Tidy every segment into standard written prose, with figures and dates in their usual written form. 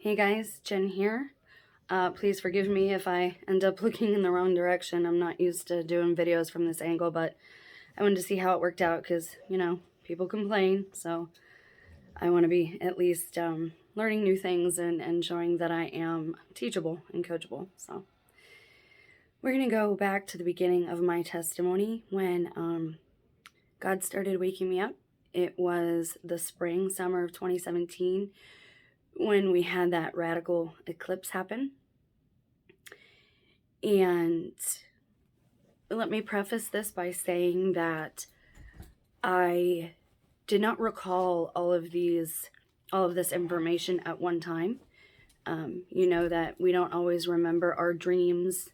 Hey guys, Jen here. Please forgive me if I end up looking in the wrong direction. I'm not used to doing videos from this angle, but I wanted to see how it worked out because, people complain. So I want to be at least learning new things and showing that I am teachable and coachable. So we're going to go back to the beginning of my testimony when God started waking me up. It was the summer of 2017 when we had that radical eclipse happen. And let me preface this by saying that I did not recall all of this information at one time. You know that we don't always remember our dreams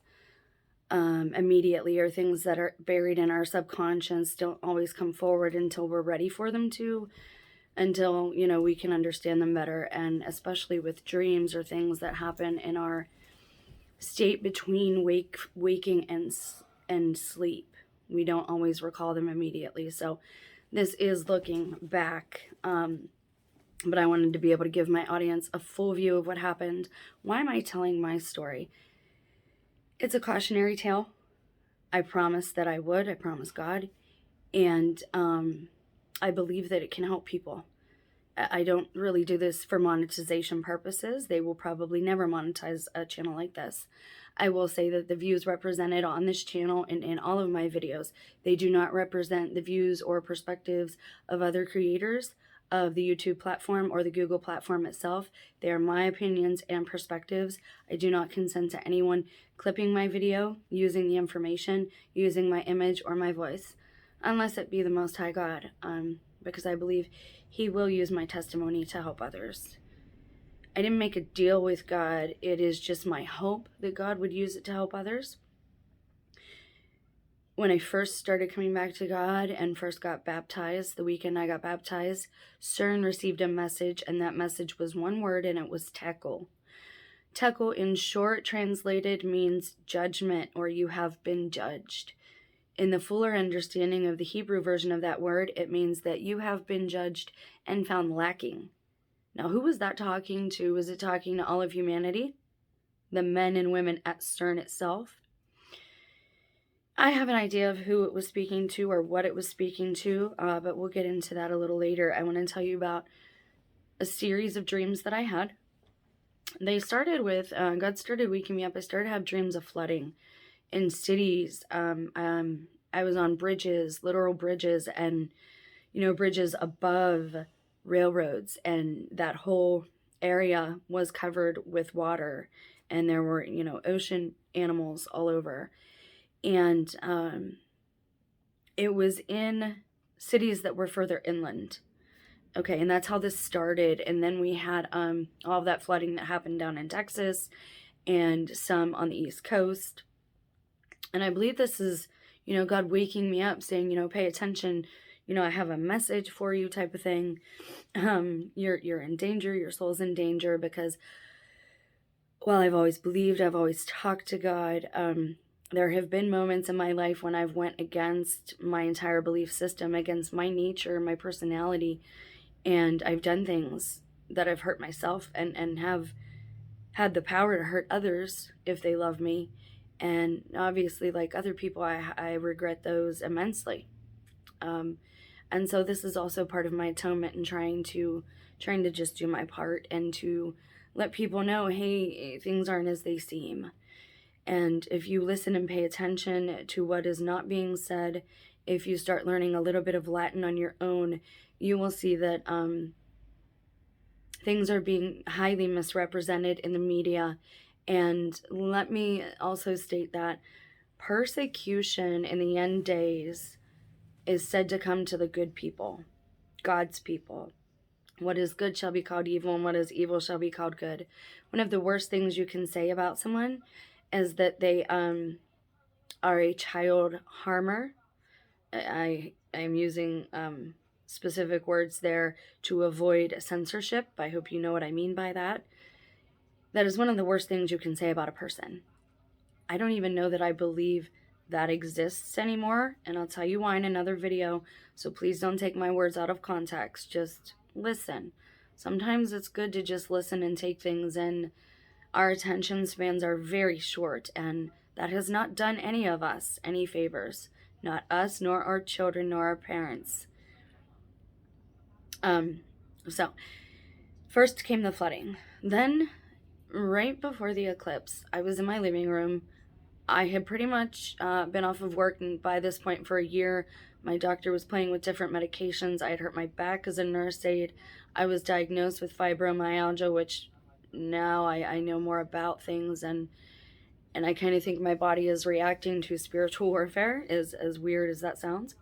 immediately, or things that are buried in our subconscious don't always come forward until we're ready for them to, until, we can understand them better. And especially with dreams or things that happen in our state between waking and sleep, we don't always recall them immediately. So this is looking back, but I wanted to be able to give my audience a full view of what happened. Why am I telling my story? It's a cautionary tale. I promised that I would. I promised God, and I believe that it can help people. I don't really do this for monetization purposes. They will probably never monetize a channel like this. I will say that the views represented on this channel and in all of my videos, they do not represent the views or perspectives of other creators of the YouTube platform or the Google platform itself. They are my opinions and perspectives. I do not consent to anyone clipping my video, using the information, using my image or my voice, unless it be the Most High God, because I believe He will use my testimony to help others. I didn't make a deal with God. It is just my hope that God would use it to help others. When I first started coming back to God and first got baptized, the weekend I got baptized, CERN received a message, and that message was one word, and it was tekel. Tekel, in short, translated means judgment, or you have been judged. In the fuller understanding of the Hebrew version of that word, it means that you have been judged and found lacking. Now, who was that talking to? Was it talking to all of humanity? The men and women at CERN itself? I have an idea of who it was speaking to or what it was speaking to, but we'll get into that a little later. I want to tell you about a series of dreams that I had. They started with, God started waking me up. I started to have dreams of flooding in cities. I was on bridges, literal bridges, and, bridges above railroads, and that whole area was covered with water, and there were, ocean animals all over. And it was in cities that were further inland. Okay, and that's how this started. And then we had all of that flooding that happened down in Texas and some on the East Coast. And I believe this is, God waking me up saying, pay attention, I have a message for you type of thing. You're in danger, your soul's in danger, because while I've always believed, I've always talked to God, there have been moments in my life when I've went against my entire belief system, against my nature, my personality, and I've done things that I've hurt myself and have had the power to hurt others if they love me. And obviously, like other people, I regret those immensely. And so this is also part of my atonement and trying to just do my part and to let people know, hey, things aren't as they seem. And if you listen and pay attention to what is not being said, if you start learning a little bit of Latin on your own, you will see that things are being highly misrepresented in the media. And let me also state that persecution in the end days is said to come to the good people, God's people. What is good shall be called evil, and what is evil shall be called good. One of the worst things you can say about someone is that they are a child harmer. I'm using specific words there to avoid censorship. I hope you know what I mean by that. That is one of the worst things you can say about a person. I don't even know that I believe that exists anymore, and I'll tell you why in another video, so please don't take my words out of context. Just listen. Sometimes it's good to just listen and take things in. Our attention spans are very short, and that has not done any of us any favors. Not us, nor our children, nor our parents. So, first came the flooding. Then, right before the eclipse, I was in my living room. I had pretty much been off of work by this point for a year. My doctor was playing with different medications. I had hurt my back as a nurse aide. I was diagnosed with fibromyalgia, which now I know more about things, and I kind of think my body is reacting to spiritual warfare, as weird as that sounds.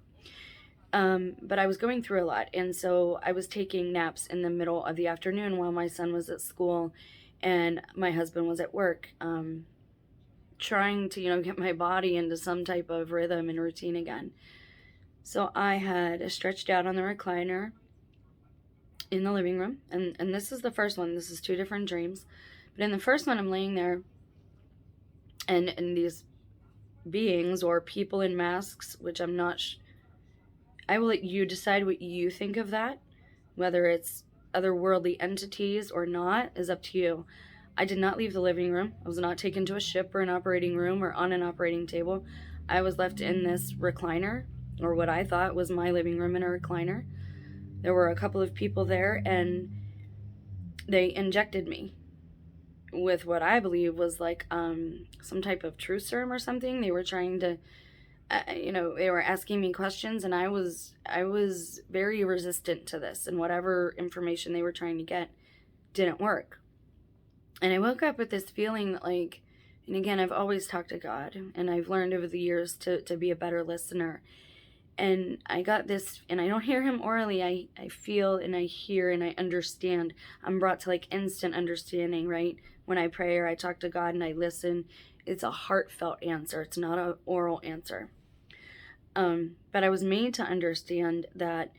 But I was going through a lot, and so I was taking naps in the middle of the afternoon while my son was at school and my husband was at work, trying to, get my body into some type of rhythm and routine again. So I had stretched out on the recliner in the living room, and this is the first one. This is two different dreams. But in the first one, I'm laying there, and these beings or people in masks, which I'm not I will let you decide what you think of that. Whether it's otherworldly entities or not is up to you. I did not leave the living room. I was not taken to a ship or an operating room or on an operating table. I was left in this recliner, or what I thought was my living room in a recliner. There were a couple of people there, and they injected me with what I believe was like some type of truth serum or something. They were trying to they were asking me questions, and I was very resistant to this, and whatever information they were trying to get didn't work. And I woke up with this feeling that, like, and again, I've always talked to God, and I've learned over the years to be a better listener. And I got this, and I don't hear him orally. I feel and I hear and I understand. I'm brought to like instant understanding, right? When I pray or I talk to God and I listen, it's a heartfelt answer. It's not an oral answer. But I was made to understand that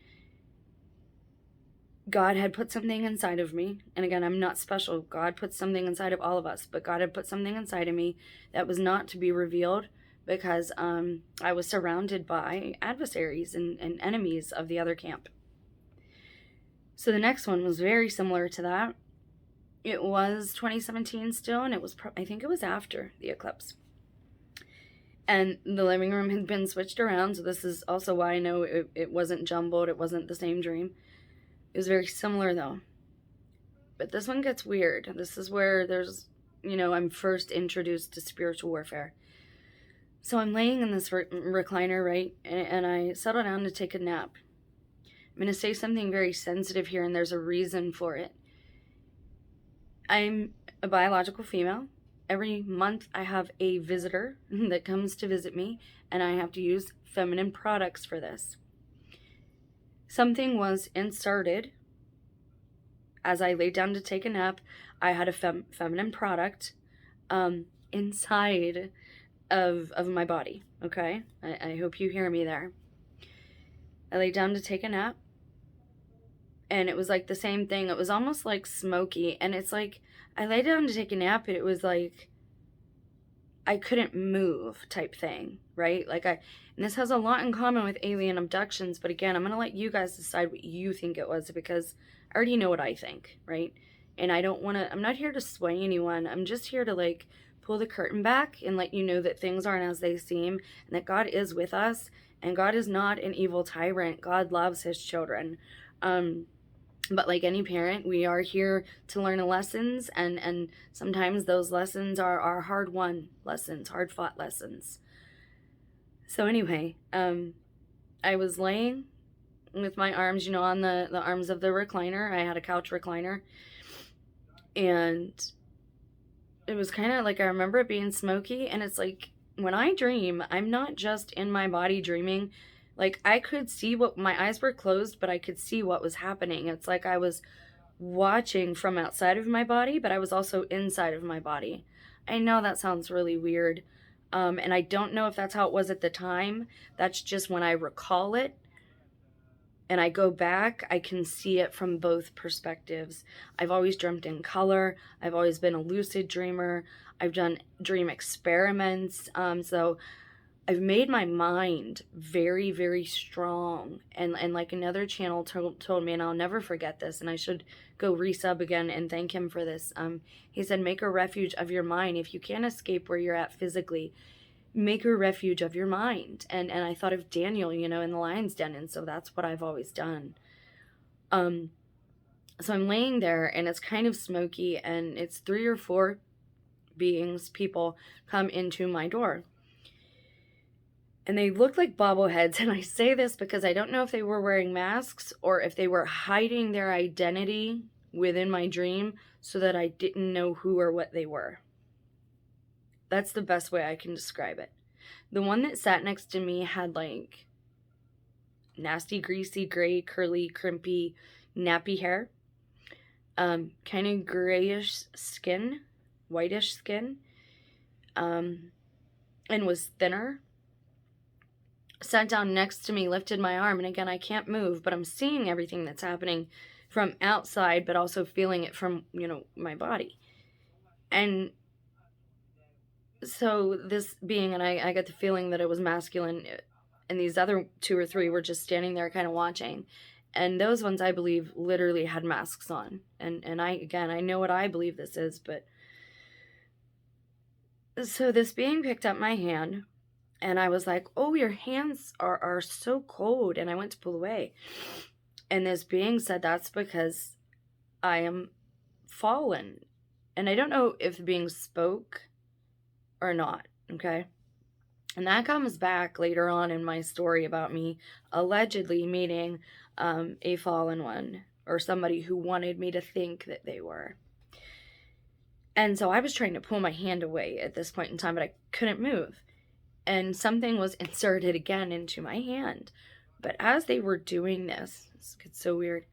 God had put something inside of me. And again, I'm not special. God put something inside of all of us. But God had put something inside of me that was not to be revealed because I was surrounded by adversaries and enemies of the other camp. So the next one was very similar to that. It was 2017 still, and it was I think it was after the eclipse. And the living room had been switched around, so this is also why I know it wasn't jumbled, it wasn't the same dream. It was very similar, though. But this one gets weird. This is where there's, I'm first introduced to spiritual warfare. So I'm laying in this recliner, right, and I settle down to take a nap. I'm going to say something very sensitive here, and there's a reason for it. I'm a biological female. Every month I have a visitor that comes to visit me, and I have to use feminine products for this. Something was inserted as I laid down to take a nap. I had a feminine product inside of my body, okay? I hope you hear me there. I laid down to take a nap, and it was like the same thing. It was almost like smoky, and it's like I lay down to take a nap, and it was like I couldn't move type thing, right? And this has a lot in common with alien abductions, but again, I'm going to let you guys decide what you think it was because I already know what I think, right? And I'm not here to sway anyone. I'm just here to pull the curtain back and let you know that things aren't as they seem and that God is with us and God is not an evil tyrant. God loves his children. But like any parent, we are here to learn lessons, and sometimes those lessons are hard-won lessons, hard-fought lessons. So anyway, I was laying with my arms, on the arms of the recliner. I had a couch recliner, and it was kind of like, I remember it being smoky, and it's like, when I dream, I'm not just in my body dreaming. I could see my eyes were closed, but I could see what was happening. It's like I was watching from outside of my body, but I was also inside of my body. I know that sounds really weird, and I don't know if that's how it was at the time. That's just when I recall it, and I go back, I can see it from both perspectives. I've always dreamt in color. I've always been a lucid dreamer. I've done dream experiments, so I've made my mind very, very strong. And like another channel told me, and I'll never forget this, and I should go resub again and thank him for this. He said, make a refuge of your mind. If you can't escape where you're at physically, make a refuge of your mind. And I thought of Daniel, in the lion's den, and so that's what I've always done. So I'm laying there, and it's kind of smoky, and it's 3 or 4 people come into my door. And they look like bobbleheads, and I say this because I don't know if they were wearing masks or if they were hiding their identity within my dream so that I didn't know who or what they were. That's the best way I can describe it. The one that sat next to me had like nasty, greasy, gray, curly, crimpy, nappy hair, kind of grayish skin, whitish skin, and was thinner. Sat down next to me, lifted my arm, and again, I can't move, but I'm seeing everything that's happening from outside, but also feeling it from, my body. And so this being, and I get the feeling that it was masculine, and these other 2 or 3 were just standing there kind of watching. And those ones, I believe, literally had masks on. And I know what I believe this is, but... So this being picked up my hand, and I was like, oh, your hands are so cold. And I went to pull away. And this being said, that's because I am fallen. And I don't know if the being spoke or not, okay? And that comes back later on in my story about me allegedly meeting a fallen one, or somebody who wanted me to think that they were. And so I was trying to pull my hand away at this point in time, but I couldn't move. And something was inserted again into my hand. But as they were doing this gets so weird,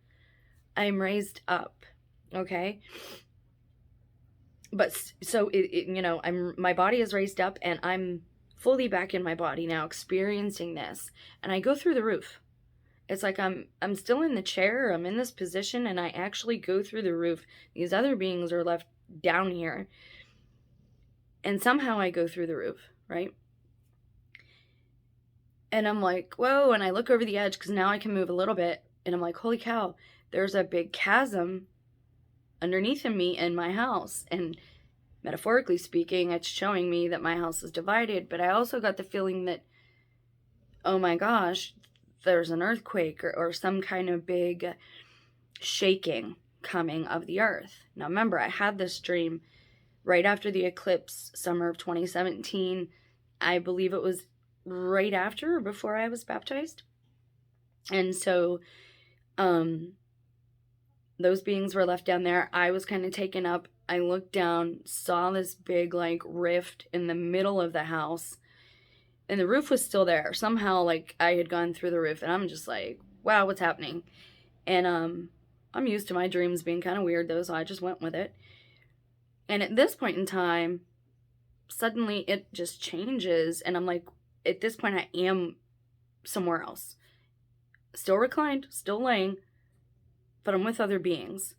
I'm raised up, okay? But so, my body is raised up, and I'm fully back in my body now, experiencing this. And I go through the roof. It's like I'm still in the chair, I'm in this position, and I actually go through the roof. These other beings are left down here. And somehow I go through the roof, right? And I'm like, whoa, and I look over the edge because now I can move a little bit. And I'm like, holy cow, there's a big chasm underneath of me in my house. And metaphorically speaking, it's showing me that my house is divided. But I also got the feeling that, oh my gosh, there's an earthquake or some kind of big shaking coming of the earth. Now remember, I had this dream right after the eclipse, summer of 2017. I believe it was right after or before I was baptized. And so those beings were left down there. I was kind of taken up. I looked down, saw this big like rift in the middle of the house, and the roof was still there. Somehow like I had gone through the roof, and I'm just like, wow, what's happening? And I'm used to my dreams being kind of weird though, so I just went with it. And at this point in time, suddenly it just changes, and I'm like, at this point I am somewhere else. Still reclined, still laying, but I'm with other beings.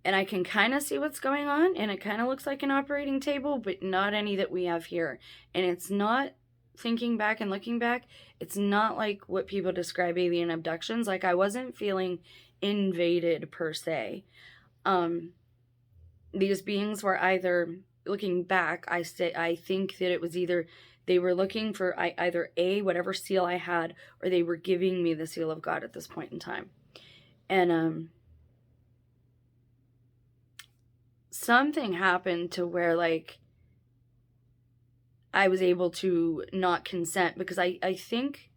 And I can kind of see what's going on, and it kind of looks like an operating table, but not any that we have here. And it's not, thinking back and looking back, it's not like what people describe alien abductions. Like, I wasn't feeling invaded per se. These beings were either, looking back, I think that it was either they were looking for either whatever seal I had, or they were giving me the seal of God at this point in time. And something happened to where like I was able to not consent, because I think,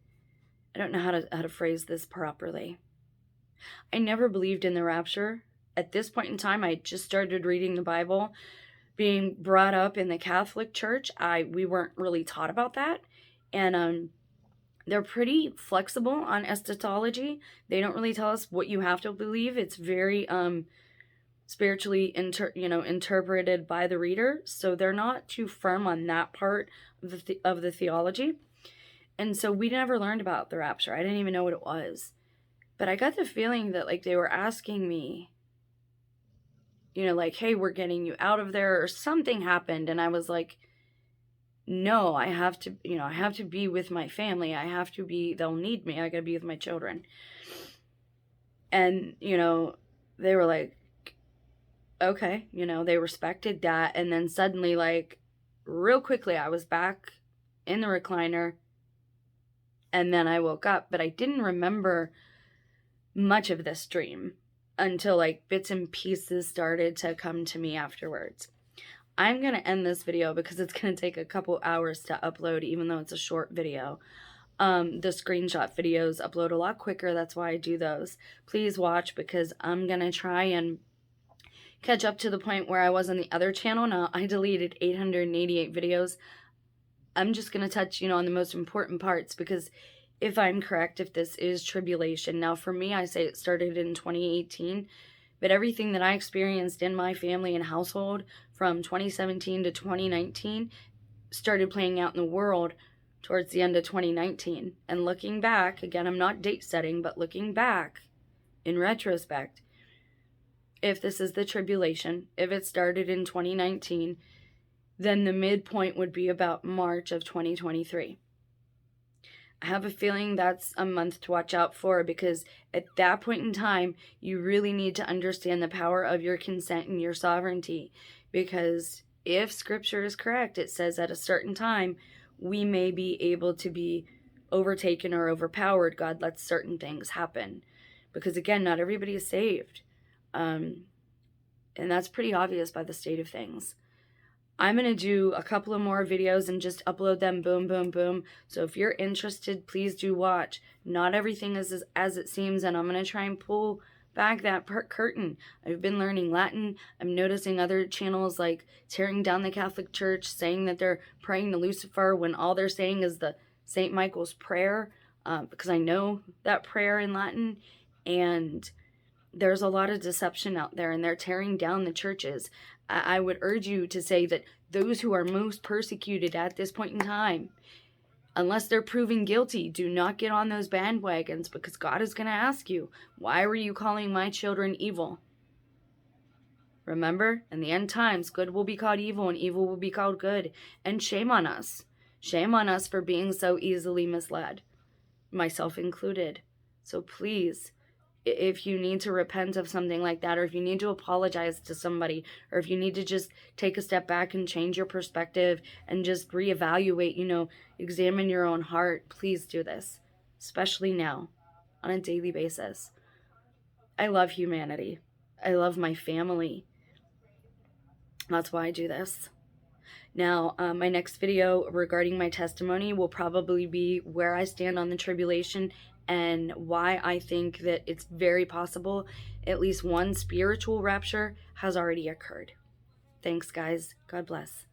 I don't know how to phrase this properly. I never believed in the rapture. At this point in time, I just started reading the Bible. Being brought up in the Catholic Church, we weren't really taught about that. And they're pretty flexible on eschatology. They don't really tell us what you have to believe. It's very spiritually interpreted by the reader. So they're not too firm on that part of the theology. And so we never learned about the rapture. I didn't even know what it was. But I got the feeling that like they were asking me, like, hey, we're getting you out of there, or something happened. And I was like, no, I have to, I have to be with my family. They'll need me. I gotta be with my children. And, they were like, okay, they respected that. And then suddenly, like, real quickly, I was back in the recliner, and then I woke up, but I didn't remember much of this dream until like bits and pieces started to come to me afterwards. I'm going to end this video because it's going to take a couple hours to upload, even though it's a short video. The screenshot videos upload a lot quicker. That's why I do those. Please watch, because I'm going to try and catch up to the point where I was on the other channel. Now, I deleted 888 videos. I'm just going to touch, on the most important parts, because if I'm correct, if this is tribulation. Now, for me, I say it started in 2018, but everything that I experienced in my family and household from 2017 to 2019 started playing out in the world towards the end of 2019. And looking back, again, I'm not date setting, but looking back in retrospect, if this is the tribulation, if it started in 2019, then the midpoint would be about March of 2023. I have a feeling that's a month to watch out for, because at that point in time, you really need to understand the power of your consent and your sovereignty. Because if scripture is correct, it says at a certain time, we may be able to be overtaken or overpowered. God lets certain things happen. Because again, not everybody is saved. And that's pretty obvious by the state of things. I'm going to do a couple of more videos and just upload them, boom, boom, boom. So if you're interested, please do watch. Not everything is as it seems, and I'm going to try and pull back that curtain. I've been learning Latin. I'm noticing other channels like tearing down the Catholic Church, saying that they're praying to Lucifer when all they're saying is the St. Michael's prayer, because I know that prayer in Latin, and there's a lot of deception out there, and they're tearing down the churches. I would urge you to say that those who are most persecuted at this point in time, unless they're proven guilty, do not get on those bandwagons, because God is going to ask you, why were you calling my children evil? Remember, in the end times, good will be called evil and evil will be called good. And shame on us. Shame on us for being so easily misled, myself included. So please, if you need to repent of something like that, or if you need to apologize to somebody, or if you need to just take a step back and change your perspective and just reevaluate, examine your own heart, please do this, especially now, on a daily basis. I love humanity. I love my family. That's why I do this. Now, my next video regarding my testimony will probably be where I stand on the tribulation and why I think that it's very possible at least one spiritual rapture has already occurred. Thanks, guys. God bless.